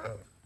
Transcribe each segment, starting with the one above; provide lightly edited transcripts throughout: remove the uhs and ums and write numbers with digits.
เ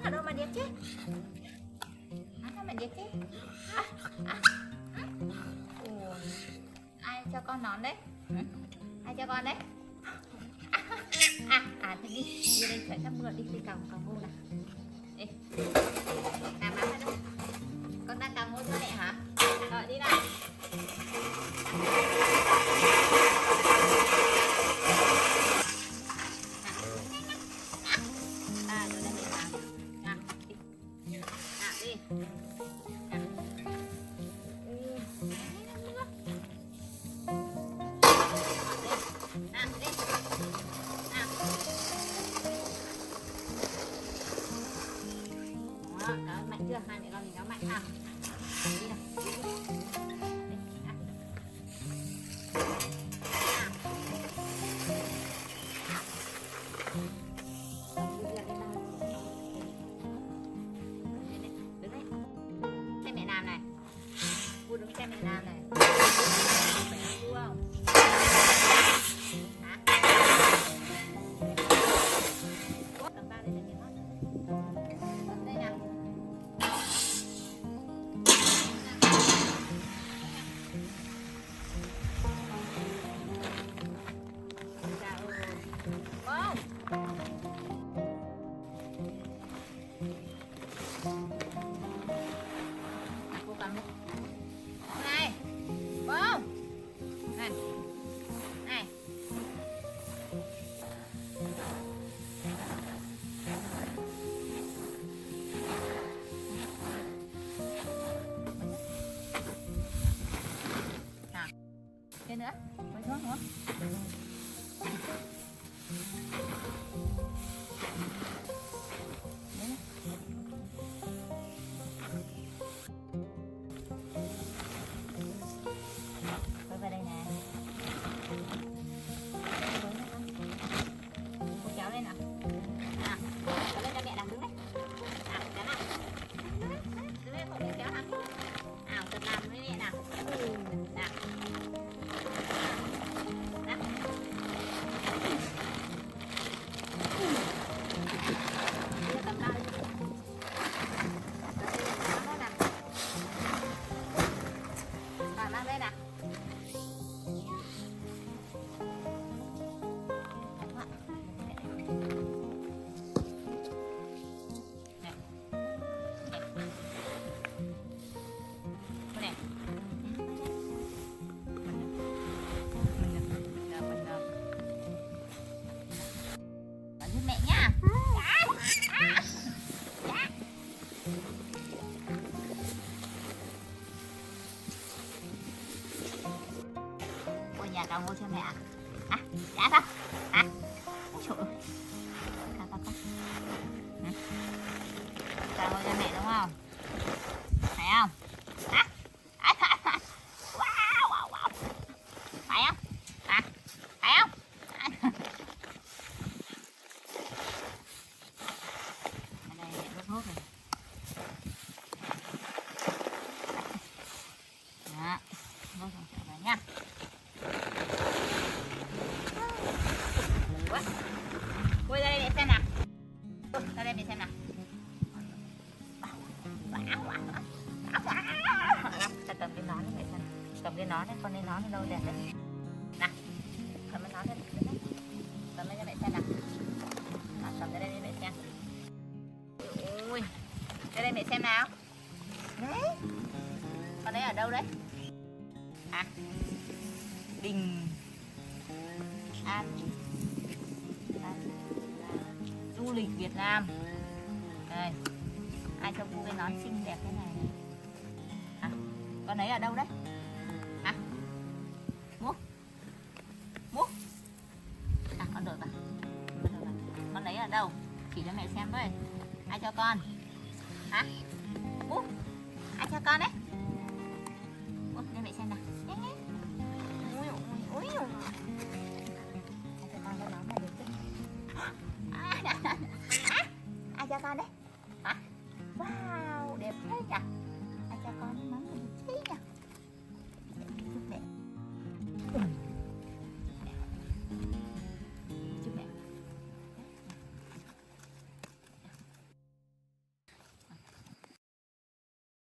ở đâu mà đẹp chứ? Ở đâu mà đẹp chứ? Ủa, ai cho con nón đấy? Ai cho con đấy? Thì đi đây phải sắp mưa, đi còng vô nào. Đi. Làm bám vào đâu? Con đang còng vô cho mẹ hả? Rồi đi nào. Rồi đây mẹ làm. Nào, đi. Nào đi. Đó, mạnh chưa? Hai mẹ con mình kéo mạnh ha. Đi nào. Đứng đấy. Xem mẹ làm này. Cô đứng xem mẹ làm này. Khỏe không? Hả? Cầm bao đây là nhiều lắm. Đây nào. Cô cầm đi. Này. Bông. Này. Này. Nào. Thêm nữa. Quay xuống nữa. Quay vào đây nè. Cô kéo lên nào. Kéo lên cho mẹ làm đứng đấy. Kéo nào. Đứng lên hộ mẹ kéo nào. Nào, tự làm với mẹ nào. Nào. Đưa cầm bao đi. Mang đây nào. Bạn giúp mẹ nhá. Ôi nhà cào ngô cho mẹ à? Dạ sao? Trời ơi. Cào ngô cho mẹ đúng không? Phải không? Wow. Phải không? Phải không? Ở đây mẹ rút rồi. Đó. Rút rồi trở về nha. Quay ra đây để xem nào. Ra đây để xem nào. Ta cầm cái nón này xem. Cầm cái nón này, con cái nón đâu đẹp đấy. Nào. Cầm cái nón lên. Cầm lên cho mẹ xem nào. Cầm ra đây để mẹ xem. Ui. Ra đây mẹ xem nào. Đấy. Con đấy ở đâu đấy? Bình An. Du lịch Việt Nam. Đây. Ai cho cô cái nón xinh đẹp thế này? Con ấy ở đâu đấy? Múc. Con đổi vào. Con ấy ở đâu? Chỉ cho mẹ xem với. Ai cho con? Múc. Ai cho con đấy?